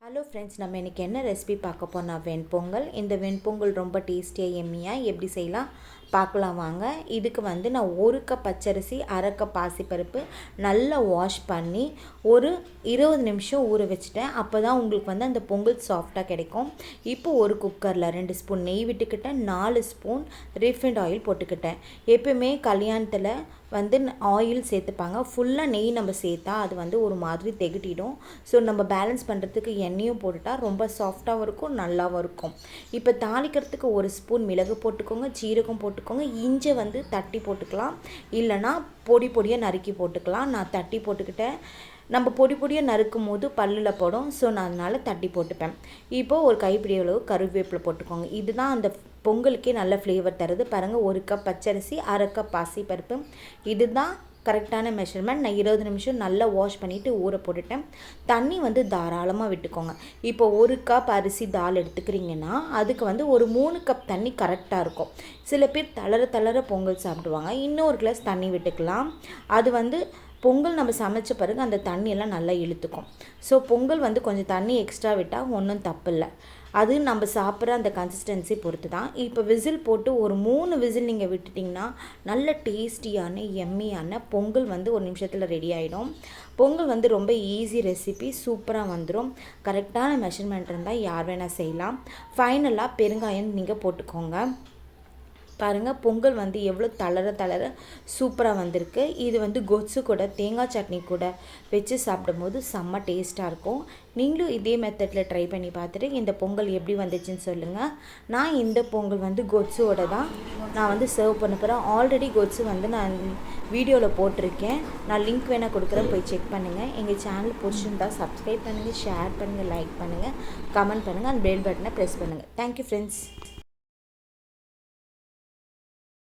Hello friends, நம்ம இன்றைக்கி என்ன ரெசிபி பார்க்க போனால் வெண்பொங்கல். இந்த வெண்பொங்கல் ரொம்ப டேஸ்டியாக எம்மியாக எப்படி செய்யலாம் பார்க்கலாம் வாங்க. இதுக்கு நான் 1 கப் பச்சரிசி, 1/2 கப் பாசிப்பருப்பு நல்லா வாஷ் பண்ணி ஒரு 20 நிமிஷம் ஊற வச்சுட்டேன். அப்போ தான் உங்களுக்கு அந்த பொங்கல் சாஃப்டாக கிடைக்கும். இப்போ ஒரு குக்கரில் 2 ஸ்பூன் நெய் விட்டுக்கிட்டேன், 4 ஸ்பூன் ரீஃபைண்ட் ஆயில் போட்டுக்கிட்டேன். எப்பவுமே கல்யாணத்தில் ஆயில் சேர்த்துப்பாங்க. ஃபுல்லாக நெய் நம்ம சேர்த்தா அது ஒரு மாதிரி திகட்டிடும். ஸோ நம்ம பேலன்ஸ் பண்ணுறதுக்கு எண்ணெயும் போட்டுட்டா ரொம்ப சாஃப்டாகவும் இருக்கும், நல்லாவும் இருக்கும். இப்போ தாளிக்கிறதுக்கு 1 ஸ்பூன் மிளகு போட்டுக்கோங்க, சீரகம் போட்டுக்கோங்க, இஞ்சி தட்டி போட்டுக்கலாம், இல்லைனா பொடி பொடியாக நறுக்கி போட்டுக்கலாம். நான் தட்டி போட்டுக்கிட்டேன். நம்ம பொடி பொடியாக நறுக்கும் போது பல்லில் போடும். ஸோ நான் அதனால் தட்டி போட்டுப்பேன். இப்போது ஒரு கைப்பிடி அளவு கருவேப்பிலை போட்டுக்கோங்க. இதுதான் அந்த பொங்கலுக்கே நல்ல ஃப்ளேவர் தருது. பாருங்கள், 1 கப் பச்சரிசி, 1/2 கப் பாசிப்பருப்பு, இதுதான் கரெக்டான மெஷர்மெண்ட். நான் 20 நிமிஷம் நல்லா வாஷ் பண்ணிவிட்டு ஊற போட்டுட்டேன். தண்ணி தாராளமாக விட்டுக்கோங்க. இப்போ 1 கப் அரிசி தால் எடுத்துக்கிறீங்கன்னா அதுக்கு ஒரு 3 கப் தண்ணி கரெக்டாக இருக்கும். சில பேர் தளர பொங்கல் சாப்பிடுவாங்க. இன்னொரு கிளாஸ் தண்ணி விட்டுக்கலாம். அது பொங்கல் நம்ம சமைச்ச பிறகு அந்த தண்ணியெல்லாம் நல்லா இழுத்துக்கும். ஸோ பொங்கல் கொஞ்சம் தண்ணி எக்ஸ்ட்ரா விட்டால் ஒன்றும் தப்பு இல்லை. அது நம்ம சாப்பிட்ற அந்த கன்சிஸ்டன்சி பொறுத்து தான். இப்போ விசில் போட்டு ஒரு 3 விசில் நீங்கள் விட்டுட்டிங்கன்னா நல்ல டேஸ்டியான எம்மியான பொங்கல் 1 நிமிஷத்தில் ரெடி ஆகிடும். பொங்கல் ரொம்ப ஈஸி ரெசிபி, சூப்பராக வந்துடும். கரெக்டான மெஷர்மெண்ட் இருந்தால் யார் வேணால் செய்யலாம். ஃபைனலாக பெருங்காயம் நீங்கள் போட்டுக்கோங்க. பாருங்கள், பொங்கல் எவ்வளோ தளர சூப்பராக வந்திருக்கு. இது கொத்து கூட தேங்காய் சட்னி கூட வச்சு சாப்பிடும்போது செம்ம டேஸ்ட்டாக இருக்கும். நீங்களும் இதே மெத்தடில் ட்ரை பண்ணி பார்த்துட்டு இந்த பொங்கல் எப்படி வந்துச்சுன்னு சொல்லுங்கள். நான் இந்த பொங்கல் கொத்ஸோட தான் நான் சர்வ் பண்ண போகிறேன். ஆல்ரெடி கொத்ஸு நான் வீடியோவில் போட்டிருக்கேன். நான் லிங்க் வேணால் கொடுக்குறேன், போய் செக் பண்ணுங்கள். எங்கள் சேனல் பிடிச்சிருந்தா சப்ஸ்கிரைப் பண்ணுங்கள், ஷேர் பண்ணுங்கள், லைக் பண்ணுங்கள், கமெண்ட் பண்ணுங்கள், அண்ட் பெல் பட்டனை ப்ரெஸ் பண்ணுங்கள். Thank you friends.